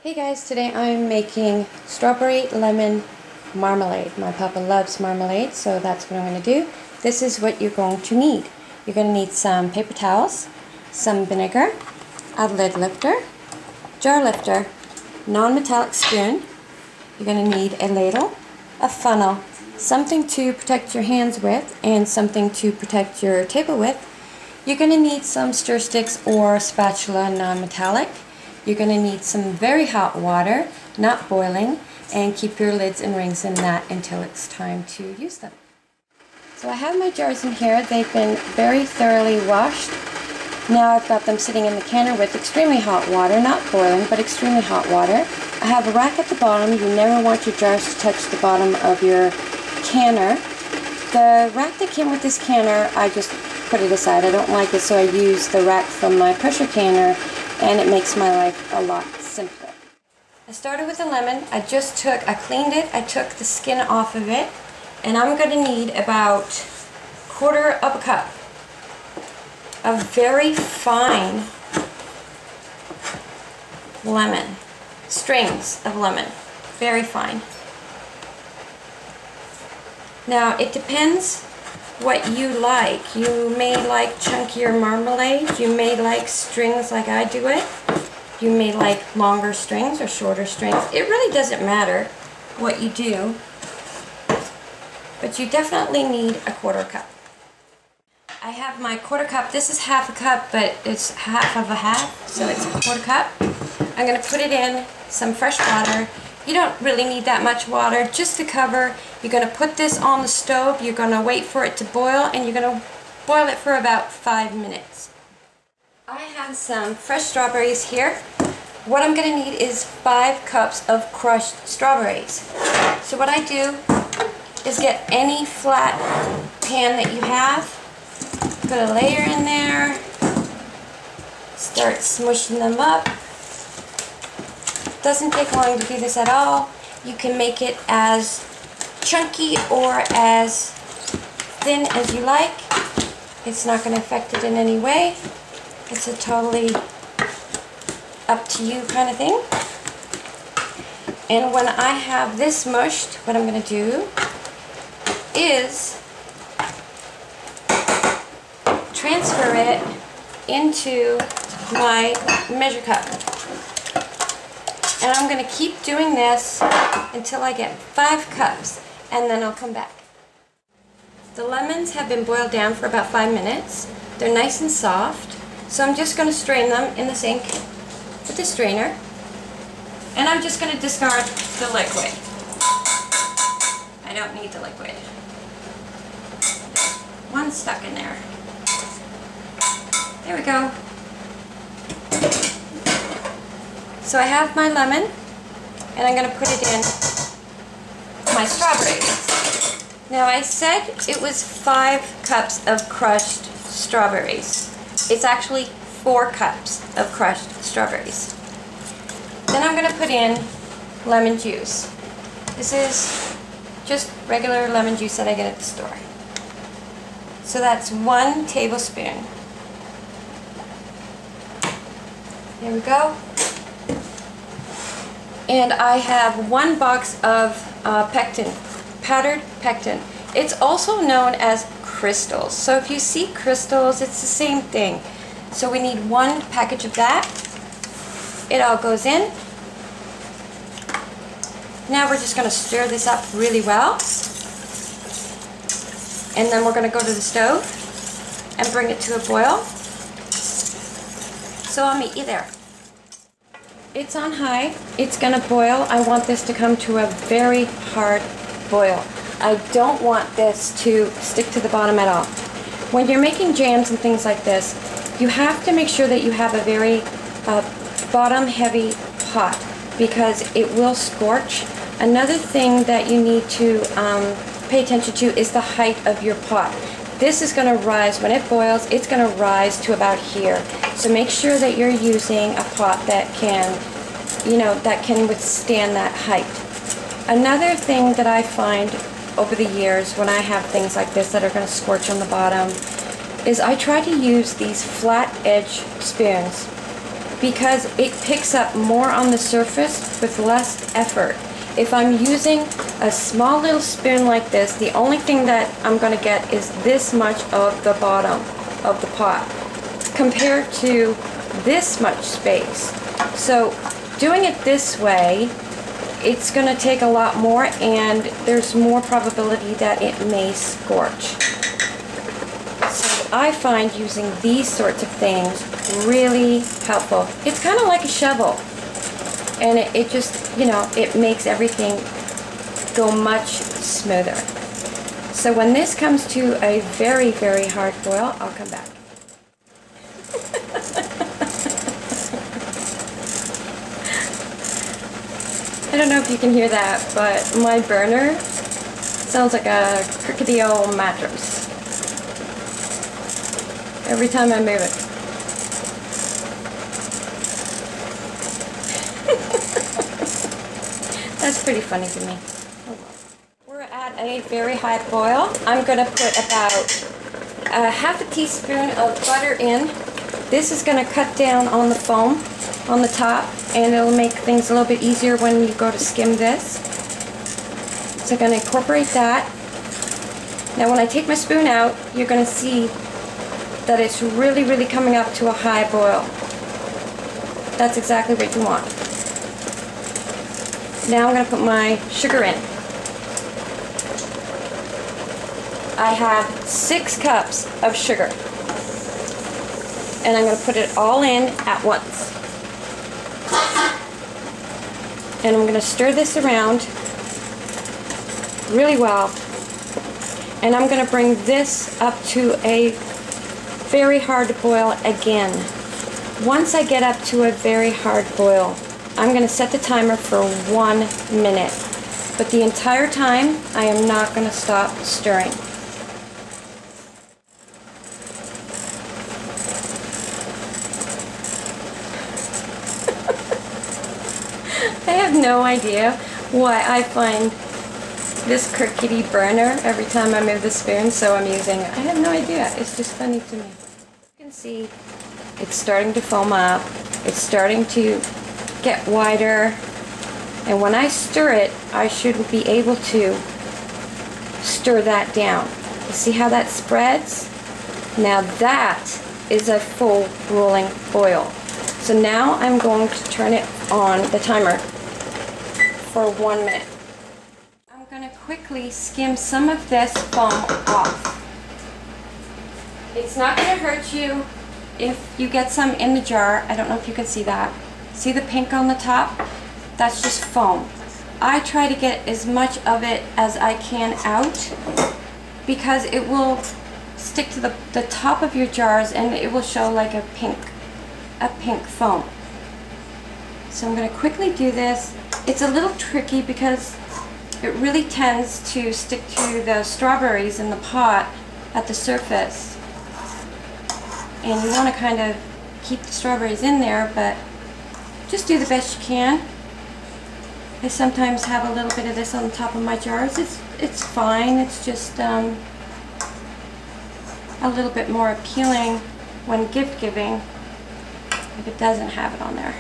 Hey guys, today I'm making strawberry lemon marmalade. My papa loves marmalade, so that's what I'm going to do. This is what you're going to need. You're going to need some paper towels, some vinegar, a lid lifter, jar lifter, non-metallic spoon. You're going to need a ladle, a funnel, something to protect your hands with, and something to protect your table with. You're going to need some stir sticks or spatula, non-metallic. You're going to need some very hot water, not boiling, and keep your lids and rings in that until it's time to use them. So I have my jars in here. They've been very thoroughly washed. Now I've got them sitting in the canner with extremely hot water, not boiling, but extremely hot water. I have a rack at the bottom. You never want your jars to touch the bottom of your canner. The rack that came with this canner, I just put it aside. I don't like it, so I use the rack from my pressure canner, and it makes my life a lot simpler. I started with a lemon. I cleaned it, I took the skin off of it, and I'm going to need about 1/4 of a cup of very fine lemon, strings of lemon, very fine. Now it depends what you like. You may like chunkier marmalade, you may like strings like I do it, you may like longer strings or shorter strings. It really doesn't matter what you do, but you definitely need a 1/4 cup. I have my 1/4 cup. This is half a cup, but it's half of a half, so it's a 1/4 cup. I'm going to put it in some fresh water. You don't really need that much water, just to cover. You're going to put this on the stove, you're going to wait for it to boil, and you're going to boil it for about 5 minutes. I have some fresh strawberries here. What I'm going to need is 5 cups of crushed strawberries. So what I do is get any flat pan that you have, put a layer in there, start smushing them up. Doesn't take long to do this at all. You can make it as chunky or as thin as you like. It's not going to affect it in any way. It's a totally up to you kind of thing. And when I have this mushed, what I'm going to do is transfer it into my measure cup. And I'm going to keep doing this until I get 5 cups, and then I'll come back. The lemons have been boiled down for about 5 minutes. They're nice and soft, so I'm just going to strain them in the sink with the strainer, and I'm just going to discard the liquid. I don't need the liquid. There's one stuck in there. There we go. So I have my lemon, and I'm going to put it in my strawberries. Now I said it was 5 cups of crushed strawberries. It's actually 4 cups of crushed strawberries. Then I'm going to put in lemon juice. This is just regular lemon juice that I get at the store. So that's 1 tablespoon. There we go. And I have 1 box of pectin, powdered pectin. It's also known as crystals. So if you see crystals, it's the same thing. So we need 1 package of that. It all goes in. Now we're just going to stir this up really well. And then we're going to go to the stove and bring it to a boil. So I'll meet you there. It's on high, it's going to boil. I want this to come to a very hard boil. I don't want this to stick to the bottom at all. When you're making jams and things like this, you have to make sure that you have a very bottom heavy pot, because it will scorch. Another thing that you need to pay attention to is the height of your pot. This is going to rise, when it boils, it's going to rise to about here. So make sure that you're using a pot that can, that can withstand that height. Another thing that I find over the years when I have things like this that are going to scorch on the bottom is I try to use these flat edge spoons. because it picks up more on the surface with less effort. If I'm using a small little spoon like this, the only thing that I'm going to get is this much of the bottom of the pot compared to this much space. So doing it this way, it's going to take a lot more, and there's more probability that it may scorch. So I find using these sorts of things really helpful. It's kind of like a shovel, and it just, you know, it makes everything go much smoother. So when this comes to a very, very hard boil, I'll come back. I don't know if you can hear that, but my burner sounds like a crickety old mattress every time I move it. That's pretty funny to me. We're at a very high boil. I'm going to put about a half a teaspoon of butter in. This is going to cut down on the foam on the top, and it'll make things a little bit easier when you go to skim this. So I'm going to incorporate that. Now when I take my spoon out, you're going to see that it's really, really coming up to a high boil. That's exactly what you want. Now I'm going to put my sugar in. I have 6 cups of sugar, and I'm going to put it all in at once. And I'm going to stir this around really well, and I'm going to bring this up to a very hard boil again. Once I get up to a very hard boil, I'm going to set the timer for 1 minute, but the entire time I am not going to stop stirring. I have no idea why I find this crickety burner every time I move the spoon, so I'm using it. I have no idea. It's just funny to me. You can see it's starting to foam up. It's starting to get wider. And when I stir it, I should be able to stir that down. You see how that spreads? Now that is a full rolling boil. So now I'm going to turn it on the timer for 1 minute. I'm going to quickly skim some of this foam off. It's not going to hurt you if you get some in the jar. I don't know if you can see that. See the pink on the top? That's just foam. I try to get as much of it as I can out because it will stick to the top of your jars, and it will show like a pink foam. So I'm going to quickly do this. It's a little tricky because it really tends to stick to the strawberries in the pot at the surface, and you want to kind of keep the strawberries in there, but just do the best you can. I sometimes have a little bit of this on the top of my jars. It's fine. It's just a little bit more appealing when gift giving if it doesn't have it on there.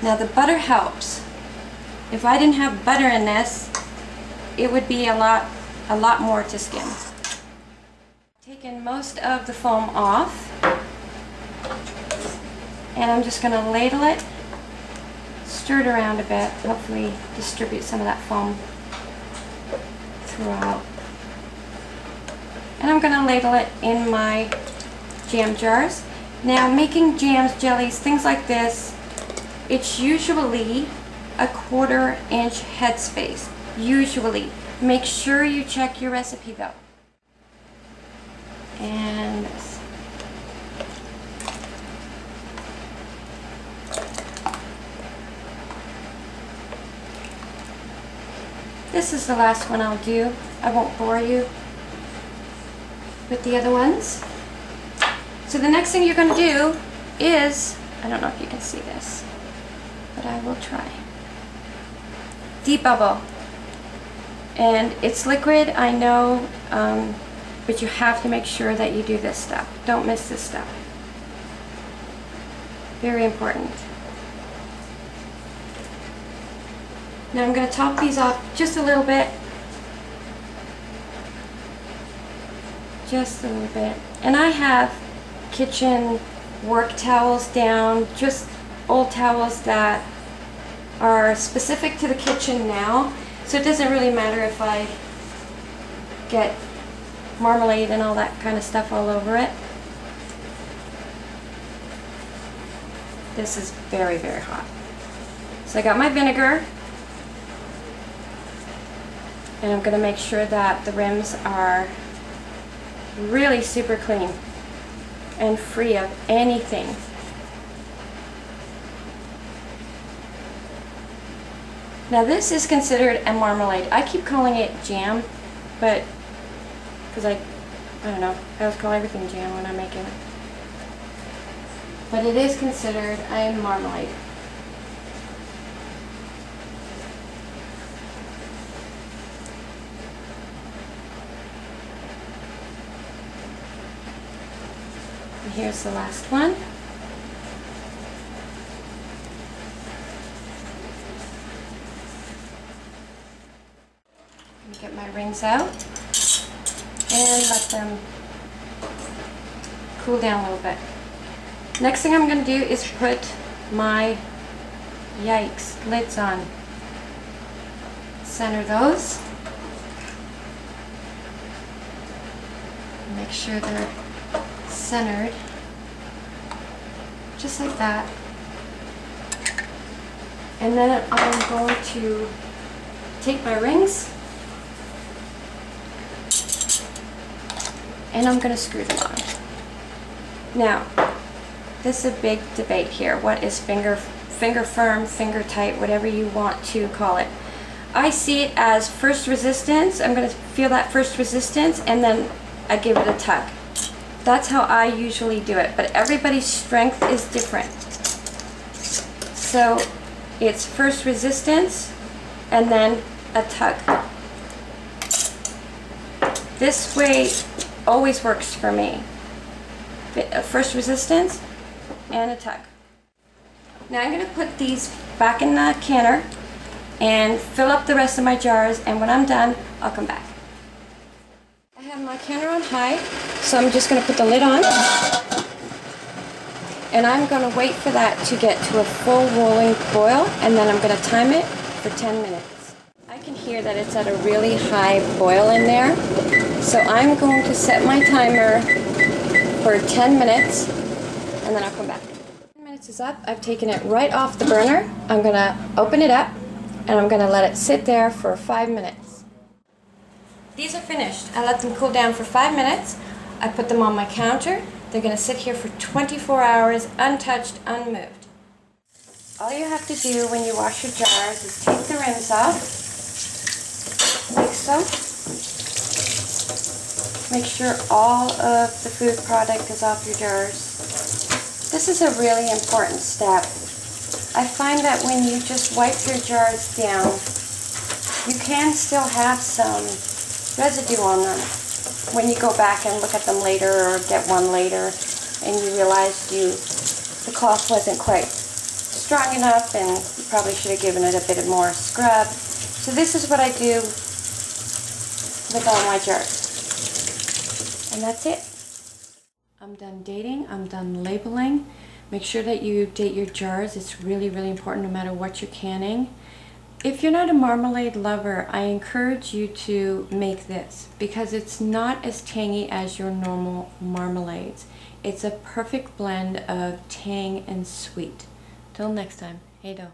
Now the butter helps. If I didn't have butter in this, it would be a lot more to skim. Taken most of the foam off, and I'm just going to ladle it, stir it around a bit, hopefully distribute some of that foam throughout. And I'm going to ladle it in my jam jars. Now making jams, jellies, things like this, it's usually a 1/4 inch headspace. Usually. Make sure you check your recipe though. And this. This is the last one I'll do. I won't bore you with the other ones. So the next thing you're going to do is, I don't know if you can see this, but I will try. Debubble. And it's liquid, I know, but you have to make sure that you do this step. Don't miss this step. Very important. Now I'm going to top these off just a little bit. Just a little bit. And I have kitchen work towels down, just old towels that are specific to the kitchen now. So it doesn't really matter if I get marmalade and all that kind of stuff all over it. This is very, very hot. So I got my vinegar, and I'm going to make sure that the rims are really super clean and free of anything. Now this is considered a marmalade. I keep calling it jam, but because I don't know, I always call everything jam when I'm making it. But it is considered a marmalade. And here's the last one. Let me get my rings out and let them cool down a little bit. Next thing I'm going to do is put my lids on. Center those. Make sure they're centered, just like that. And then I'm going to take my rings and I'm going to screw them on. Now, this is a big debate here. What is finger firm, finger tight, whatever you want to call it. I see it as first resistance. I'm going to feel that first resistance and then I give it a tug. That's how I usually do it, but everybody's strength is different. So it's first resistance and then a tug. This way always works for me. First resistance and a tug. Now I'm going to put these back in the canner and fill up the rest of my jars, and when I'm done, I'll come back. I have my canner on high, so I'm just going to put the lid on, and I'm going to wait for that to get to a full rolling boil, and then I'm going to time it for 10 minutes. I can hear that it's at a really high boil in there, so I'm going to set my timer for 10 minutes, and then I'll come back. 10 minutes is up. I've taken it right off the burner. I'm going to open it up, and I'm going to let it sit there for 5 minutes. These are finished. I let them cool down for 5 minutes. I put them on my counter. They're going to sit here for 24 hours, untouched, unmoved. All you have to do when you wash your jars is take the rims off, like so. Make sure all of the food product is off your jars. This is a really important step. I find that when you just wipe your jars down, you can still have some residue on them when you go back and look at them later or get one later and you realize the cloth wasn't quite strong enough and you probably should have given it a bit more scrub. So this is what I do with all my jars. And that's it. I'm done dating, I'm done labeling. Make sure that you date your jars. It's really, really important no matter what you're canning. If you're not a marmalade lover, I encourage you to make this because it's not as tangy as your normal marmalades. It's a perfect blend of tang and sweet. Till next time, hey do.